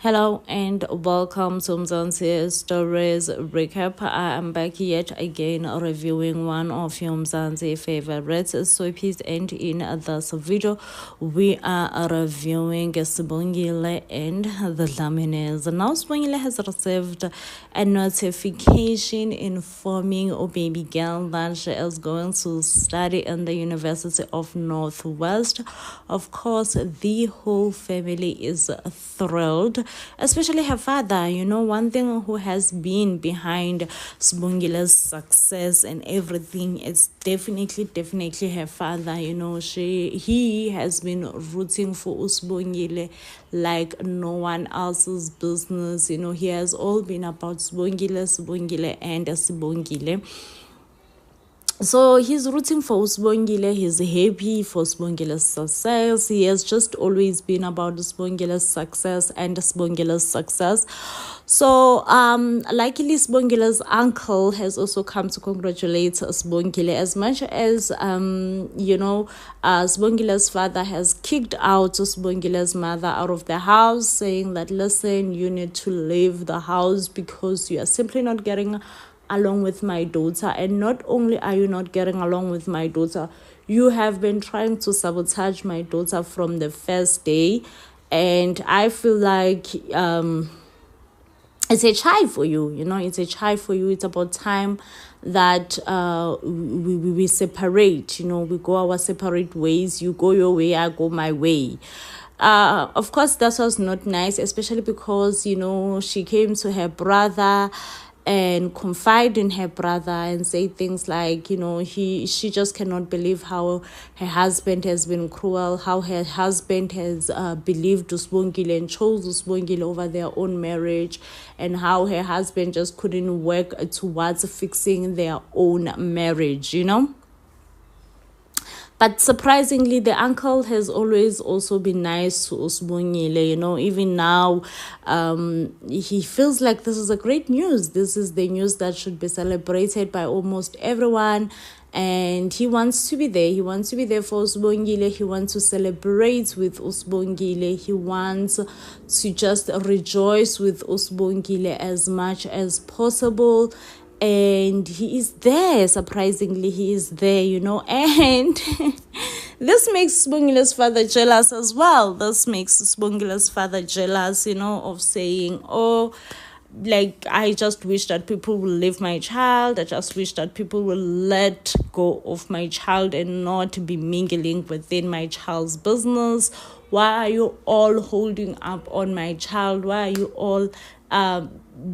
Hello and welcome to Mzansi Stories Recap. I am back yet again reviewing one of your Mzansi favorite soapies, and in this video we are reviewing Sbongile and The Dlaminis. Now Sbongile has received a notification informing a baby girl that she is going to study in the University of Northwest. Of course, the whole family is thrilled, especially her father. One thing who has been behind Sbongile's success and everything is definitely her father. He has been rooting for Sbongile like no one else's business. He has all been about Sbongile and Sbongile. So he's rooting for Sbongile. He's happy for Sbongile's success. He has just always been about Sbongile's success and Sbongile's success. So luckily Sbongile's uncle has also come to congratulate Sbongile, as much as Sbongile's father has kicked out Sbongile's mother out of the house, saying that, listen, you need to leave the house because you are simply not getting along with my daughter. And not only are you not getting along with my daughter, you have been trying to sabotage my daughter from the first day. And I feel like it's a try for you. It's a try for you. It's about time that we separate. We go our separate ways. You go your way, I go my way. Of course, that was not nice, especially because she came to her brother and confide in her brother and say things like, she just cannot believe how her husband has been cruel, how her husband has believed Sbongile and chose Sbongile over their own marriage, and how her husband just couldn't work towards fixing their own marriage, But surprisingly, the uncle has always also been nice to Sbongile. Even now, he feels like this is a great news. This is the news that should be celebrated by almost everyone. And he wants to be there. He wants to be there for Sbongile. He wants to celebrate with Sbongile. He wants to just rejoice with Sbongile as much as possible. And he is there. Surprisingly, he is there, and this makes Sbongile's father jealous as well. This makes Sbongile's father jealous, of saying, I just wish that people will leave my child. I just wish that people will let go of my child and not be mingling within my child's business. Why are you all holding up on my child? Why are you all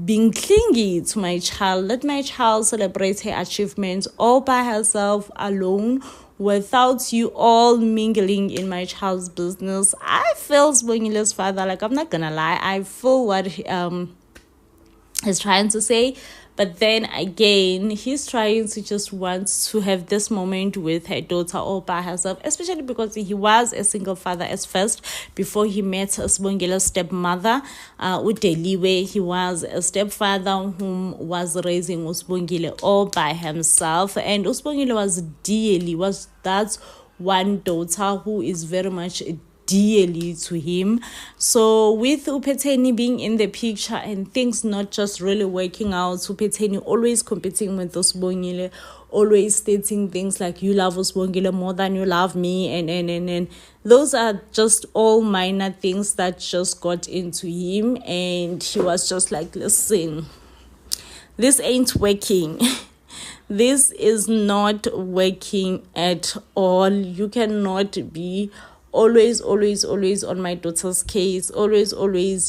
being clingy to my child? Let my child celebrate her achievements all by herself, alone, without you all mingling in my child's business. I feel Sbongile's father, I'm not gonna lie, I feel what he's trying to say. But then again, he's trying to just want to have this moment with her daughter all by herself, especially because he was a single father at first before he met Sbongile's stepmother, Udeliwe. He was a stepfather whom was raising Sbongile all by himself, and Sbongile was that one daughter who is very much dearly to him. So with Upeteni being in the picture and things not just really working out, Upeteni always competing with Sbongile, always stating things like, you love Sbongile more than you love me, and those are just all minor things that just got into him, and he was just like, listen, this ain't working. This is not working at all. You cannot be always on my daughter's case, always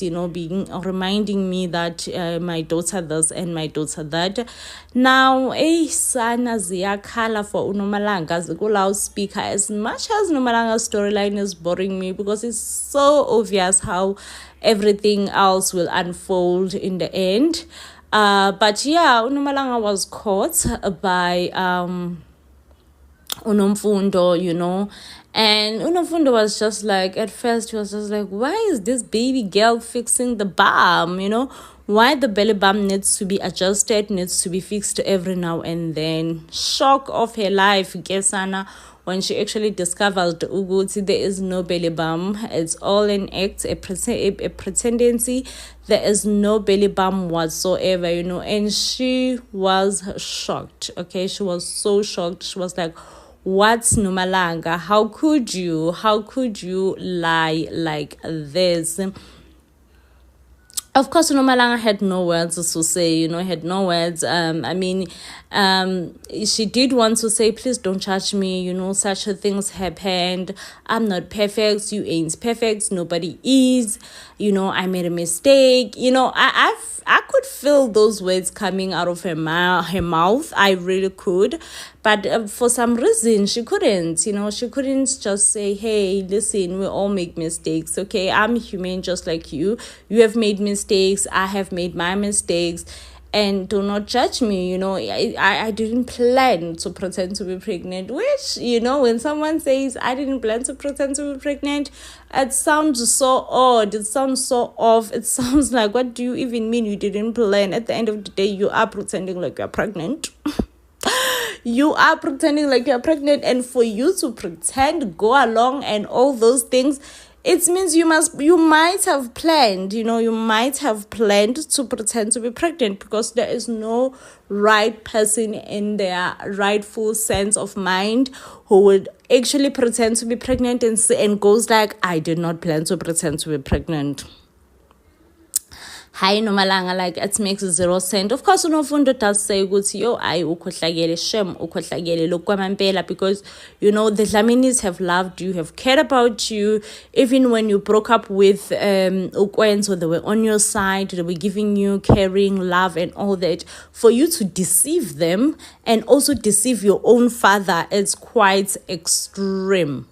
being reminding me that my daughter this and my daughter that. Now sana ziyakhala for uNomalanga loudspeaker, as much as Nomalanga's storyline is boring me because it's so obvious how everything else will unfold in the end. But yeah, uNomalanga was caught by Unomfundo, and Unomfundo was just like, at first he was just like, why is this baby girl fixing the bum? Why the belly bump needs to be adjusted, needs to be fixed every now and then. Shock of her life, Gesana when she actually discovered ukuthi there is no belly bump. It's all an act, a pretendency. There is no belly bump whatsoever, and she was shocked. Okay, she was so shocked. She was like, what's Nomalanga? How could you lie like this? Of course, Nomalanga had no words to say, had no words. She did want to say, please don't judge me, such a things happened. I'm not perfect. You ain't perfect. Nobody is. I made a mistake. I could feel those words coming out of her mouth. I really could. But for some reason, she couldn't. She couldn't just say, hey, listen, we all make mistakes, okay? I'm human just like you. You have made mistakes. I have made my mistakes. And do not judge me. I didn't plan to pretend to be pregnant, which, when someone says, I didn't plan to pretend to be pregnant, it sounds so odd. It sounds so off. It sounds like, what do you even mean you didn't plan? At the end of the day, you are pretending like you're pregnant. You are pretending like you're pregnant, and for you to pretend, go along and all those things, it means you might have planned, you might have planned to pretend to be pregnant, because there is no right person in their rightful sense of mind who would actually pretend to be pregnant and goes like, I did not plan to pretend to be pregnant. Hi Nomalanga, like it makes 0 sense. Of course, Unofundo does say yo, I ukhohlakele, shem ukhohlakele lokwamampela, because the Dlaminis have loved you, have cared about you. Even when you broke up with Ukwenzo, they were on your side, they were giving you caring, love, and all that. For you to deceive them and also deceive your own father, it's quite extreme,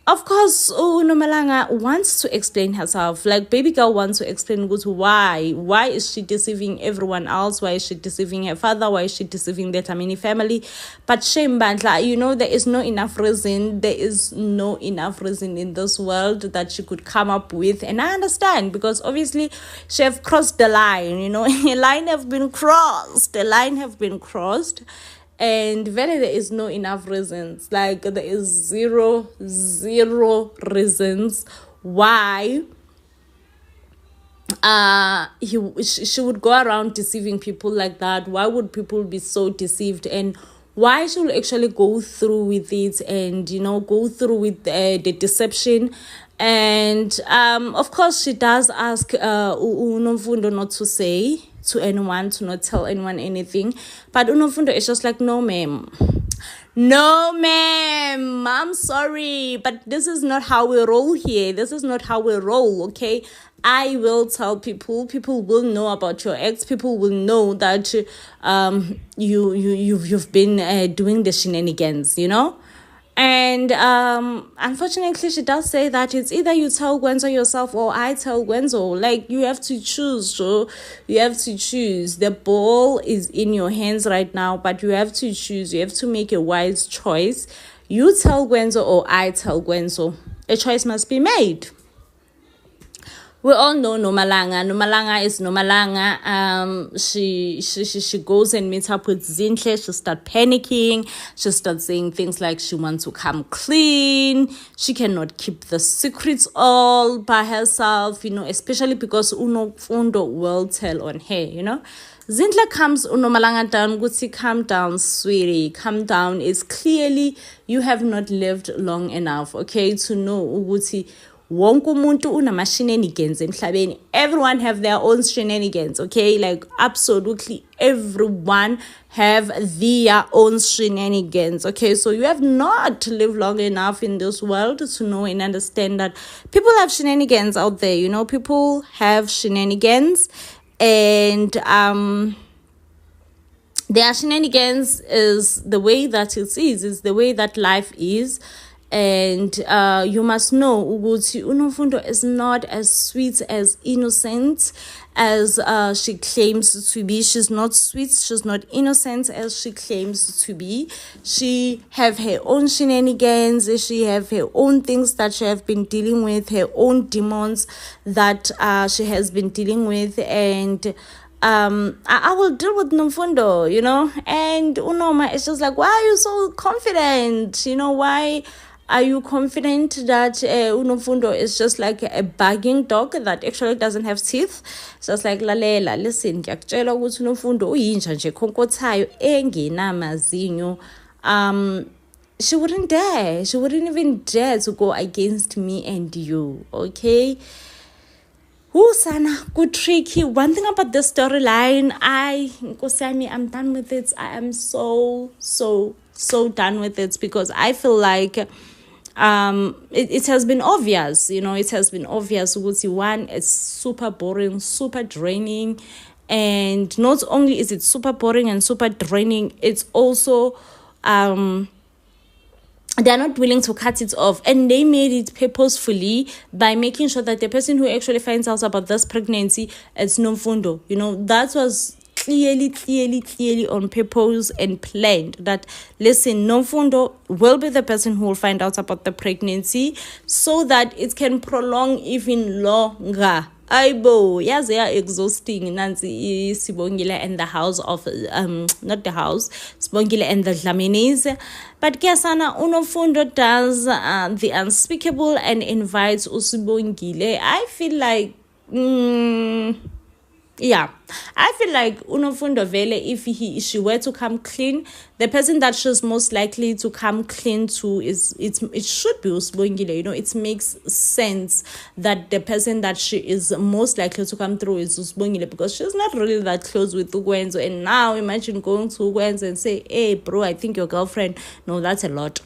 Of course, Nomalanga wants to explain herself. Like, baby girl wants to explain why. Why is she deceiving everyone else? Why is she deceiving her father? Why is she deceiving the Dlamini family? But shame, Bandla, there is no enough reason. There is no enough reason in this world that she could come up with. And I understand, because obviously she have crossed the line, A line have been crossed. The line have been crossed. And really, there is no enough reasons. Like, there is zero reasons why she would go around deceiving people like that. Why would people be so deceived? And why she will actually go through with it and, go through with the deception. And, of course, she does ask Unomfundo not to say to anyone, to not tell anyone anything. But Unomfundo is just like, no, ma'am. No, ma'am. I'm sorry. But this is not how we roll here. This is not how we roll, okay? I will tell people. People will know about your ex. People will know that you've been doing the shenanigans, And unfortunately, she does say that it's either you tell Gwenzo yourself or I tell Gwenzo. Like, you have to choose, so you have to choose. The ball is in your hands right now, but you have to choose. You have to make a wise choice. You tell Gwenzo or I tell Gwenzo. A choice must be made. We all know Nomalanga. Nomalanga is Nomalanga. She goes and meets up with Zinhle. She starts panicking. She starts saying things like she wants to come clean. She cannot keep the secrets all by herself, especially because Unofundo will tell on her, Zinhle calms Nomalanga down. Guti, calm down, sweetie. Calm down. It's clearly you have not lived long enough, okay, to know Guti. Wonke umuntu unama shenanigans emhlabeni. Everyone have their own shenanigans, okay? Like, absolutely everyone have their own shenanigans, okay? So you have not lived long enough in this world to know and understand that people have shenanigans out there, People have shenanigans, and their shenanigans is the way that it is the way that life is. And you must know Uguti Unomfundo is not as sweet, as innocent as she claims to be. She's not sweet, she's not innocent as she claims to be. She have her own shenanigans, she have her own things that she have been dealing with, her own demons that she has been dealing with. And I will deal with Nomfundo, and Unoma is just like, why are you so confident? Why are you confident that Unomfundo is just like a barking dog that actually doesn't have teeth? It's just like, lalela, listen, ngiyakutshela ukuthi Unomfundo uyinja nje khonkothayo engenamazinyo. She wouldn't even dare to go against me and you, okay? Sana, good tricky. One thing about this storyline, I'm done with it. I am so done with it, because I feel like it has been obvious, it has been obvious. One, it's super boring, super draining, and not only is it super boring and super draining, it's also they're not willing to cut it off, and they made it purposefully by making sure that the person who actually finds out about this pregnancy is Nomfundo. That was clearly on purpose and planned, that listen, Nomfundo will be the person who will find out about the pregnancy, so that it can prolong even longer. Aibo, yes, they are exhausting. Nancy Sbongile and the house of not the house, Sbongile and the Dlaminis. But Kesana Unomfundo does the unspeakable and invites Sbongile. I feel like I feel like Unomfundo Vele, if she were to come clean, the person that she's most likely to come clean to it should be Sbongile. It makes sense that the person that she is most likely to come through is Sbongile, because she's not really that close with Ugwenzo. And now imagine going to Ugwenzo and say, hey bro, I think your girlfriend. No, that's a lot.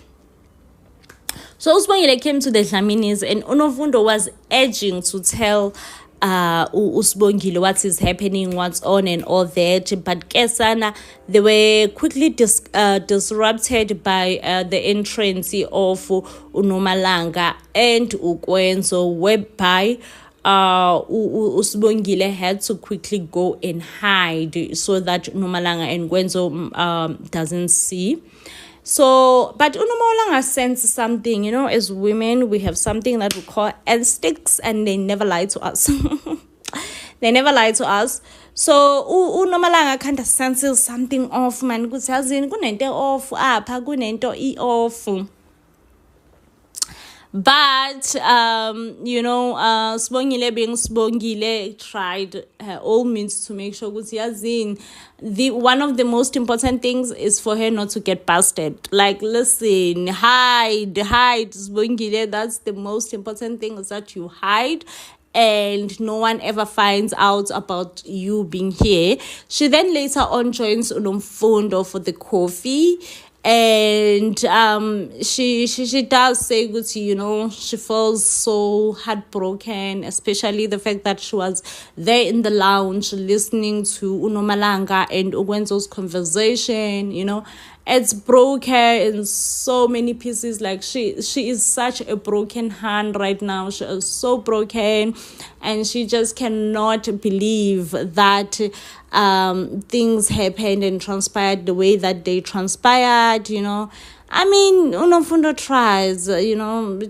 So Sbongile came to the Dlaminis, and Unomfundo was urging to tell Sbongile what is happening, what's on and all that, but Kesana, they were quickly disrupted by the entrance of Unomalanga and Ugwenzo, whereby Sbongile had to quickly go and hide so that Unomalanga and Gwenzo doesn't see. So, but Unomalanga sense something, as women, we have something that we call instincts, and they never lie to us. They never lie to us. So, Unomalanga kind of senses something off, man. Kunento off, kunento off. But Sbongile being Sbongile tried her all means to make sure one of the most important things is for her not to get busted. Like, listen, hide Sbongile. That's the most important thing, is that you hide and no one ever finds out about you being here. She then later on joins Unomfundo for the coffee. And she does say, she feels so heartbroken, especially the fact that she was there in the lounge listening to Unomalanga and Ugwenzo's conversation. It's broke her in so many pieces. Like, she is such a broken hand right now. She is so broken, and she just cannot believe that things happened and transpired the way that they transpired. I mean, Unomfundo tries,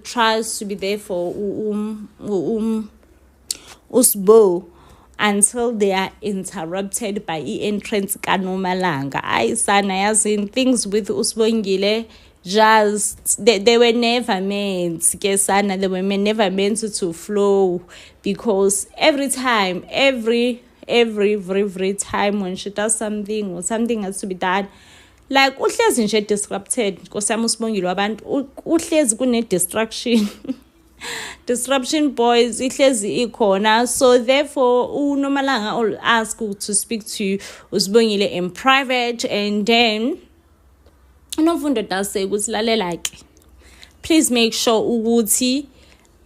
tries to be there for Usbo, until they are interrupted by entrance Kanomalanga. Things with Sbongile, just they were never meant, Kesana, they were never meant to flow, because every time when she does something, or something has to be done, like uhlezi nje disrupted, nkosami Sbongile wabantu uhlezi kune disruption boys ihlezi ikhona. So therefore Unomalanga will ask to speak to Sbongile in private, and then Unomfundo does say lalela, please make sure ukuthi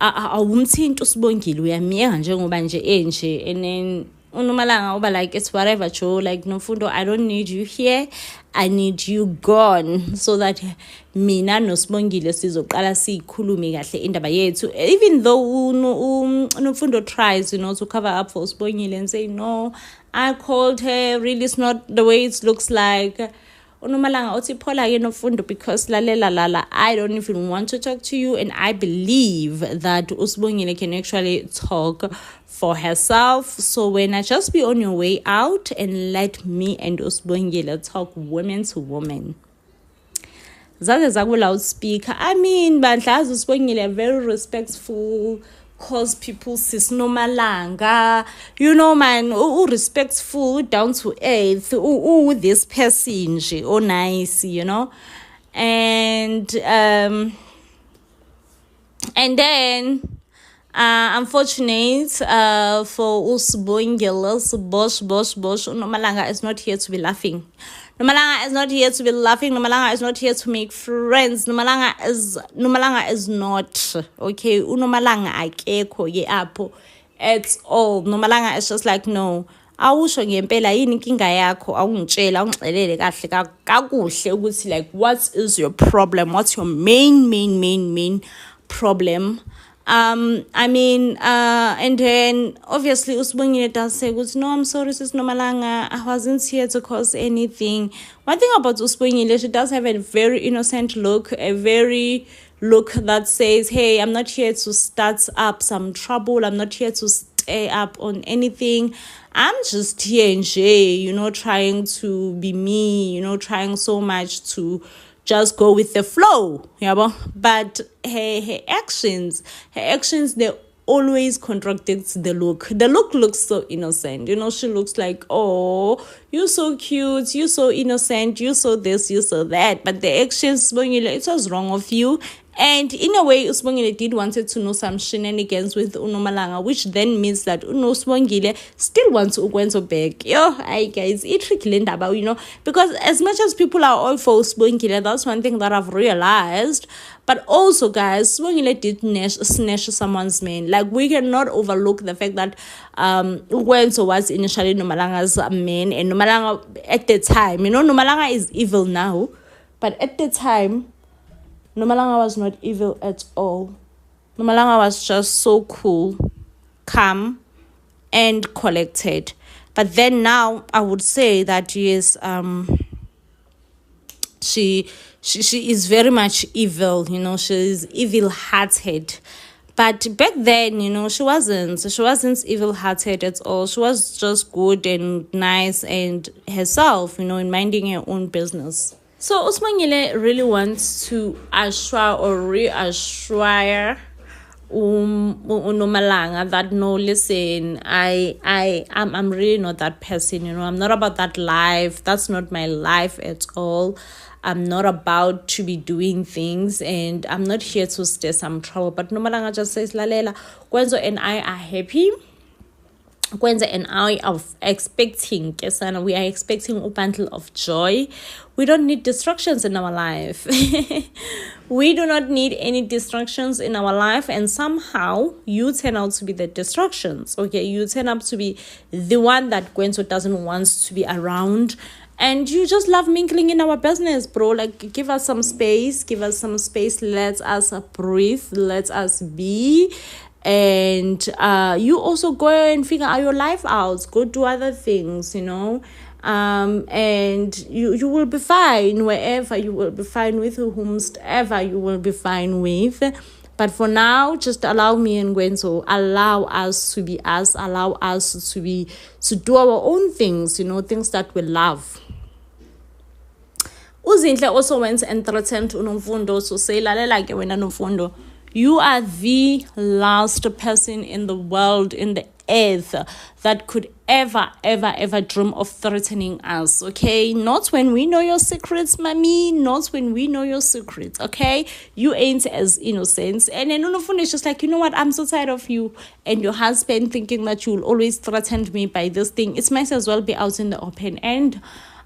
awumthinti Sbongile, uyamiyeka njengoba nje enje. And then Unomalanga uba like, it's whatever, Joe. Like, Nomfundo, I don't need you here. I need you gone, so that mina noSbongile sizoqala sikhulume kahle indaba yethu. Even though Nomfundo tries, to cover up for Sbongile and say, no, I called her, really it's not the way it looks like. uNomalanga uthi phola ke nofundo because lalela lala, I don't even want to talk to you, and I believe that uSbongile can actually talk for herself. So when I just be on your way out and let me and uSbongile talk women to women. Zaze zaku loudspeaker. I mean, bandla uSbongile very respectful, calls people sis Nomalanga, you know, man, respectful, down to earth, this person, oh nice, you know. And then unfortunate for uSbongile, Bosch, Nomalanga is not here to be laughing. Nomalanga is not here to be laughing. Nomalanga is not here to make friends. Nomalanga is not, okay. Unomalanga akekho ye apho at all. Nomalanga is just like, no. Awusho ngempela yini inkinga yakho, awungitshela ungixelele kahle kakuhle ukuthi like what is your problem? What's your main problem? I mean, and then obviously uSbongile does say, no, I'm sorry, sis Nomalanga, I wasn't here to cause anything. One thing about uSbongile, she does have a very innocent look, a very look that says, hey, I'm not here to start up some trouble, I'm not here to stay up on anything, I'm just here in J, you know, trying to be me, you know, trying so much to just go with the flow, yeah. But her actions, they always contradict the look. The look looks so innocent, you know. She looks like, oh, you're so cute, you're so innocent, you're so this, you're so that. But the actions, it was wrong of you. And in a way, uSbongile did wanted to know some shenanigans with uNomalanga, which then means that uSbongile still wants Ukwenzo back. Yo, hi guys, it's tricky about, you know, because as much as people are all for uSbongile, that's one thing that I've realized. But also, guys, Sbongile did snatch someone's man. Like, we cannot overlook the fact that Ukwenzo was initially Nomalanga's man, and Nomalanga at the time, you know, Nomalanga is evil now, but at the time, Nomalanga was not evil at all. Nomalanga was just so cool, calm, and collected. But then now, I would say that yes, she is very much evil. You know, she is evil-hearted. But back then, you know, she wasn't evil-hearted at all. She was just good and nice and herself, you know, and minding her own business. So uSbongile really wants to assure or reassure uNomalanga that no, listen, I'm really not that person, you know. I'm not about that life. That's not my life at all. I'm not about to be doing things, and I'm not here to stir some trouble. But Nomalanga just says, Lalela, Kwenzo and I are happy. Kwenza and I are expecting, Kesana, we are expecting a bundle of joy. We don't need distractions in our life. We do not need any distractions in our life, and somehow you turn out to be the distractions. Okay, you turn up to be the one that Kwenzo doesn't want to be around. And you just love mingling in our business, bro. Like, give us some space. Let us breathe. Let us be. And you also go and figure out your life out. Go do other things, you know. And you will be fine wherever. You will be fine with whomsoever you will be fine with. But for now, just allow me and Gwenzo, allow us to be us. Allow us to do our own things, you know, things that we love. Uzinhle also went and threatened uNomfundo to say, lalela ke wena Nomfundo, you are the last person in the world, in the earth, that could ever dream of threatening us, okay? Not when we know your secrets, mommy. Not when we know your secrets, okay? You ain't as innocent. And then Nomfundo is just like, you know what? I'm so tired of you and your husband thinking that you will always threaten me by this thing. It might as well be out in the open. And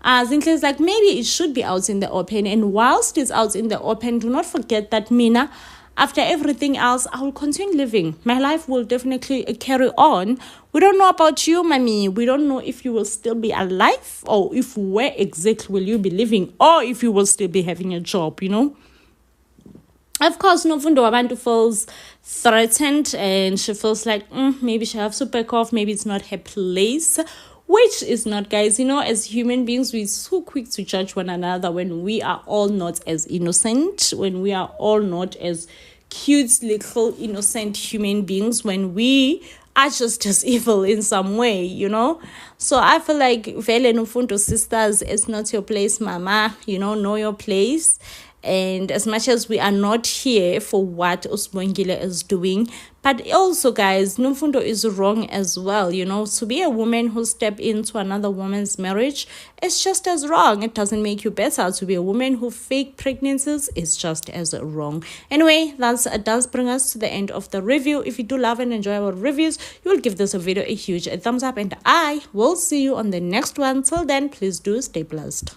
Zinhle is like, maybe it should be out in the open. And whilst it's out in the open, do not forget that Mina, after everything else, I will continue living. My life will definitely carry on. We don't know about you, mommy. We don't know if you will still be alive, or if where exactly will you be living, or if you will still be having a job, you know. Of course, Nomfundo Wabantu feels threatened, and she feels like maybe she has to back off. Maybe it's not her place. which is not, guys. As human beings, we're so quick to judge one another when we are all not as innocent, when we are all not as cute little innocent human beings, when we are just as evil in some way. So I feel like vele Nufunto sisters, it's not your place, mama. Know your place. And as much as we are not here for what Sbongile is doing, but also, guys, Numfundo is wrong as well. To be a woman who step into another woman's marriage is just as wrong. It doesn't make you better. To be a woman who fake pregnancies is just as wrong. Anyway, that does bring us to the end of the review. If you do love and enjoy our reviews, you will give this video a huge thumbs up, and I will see you on the next one. Till then, please do stay blessed.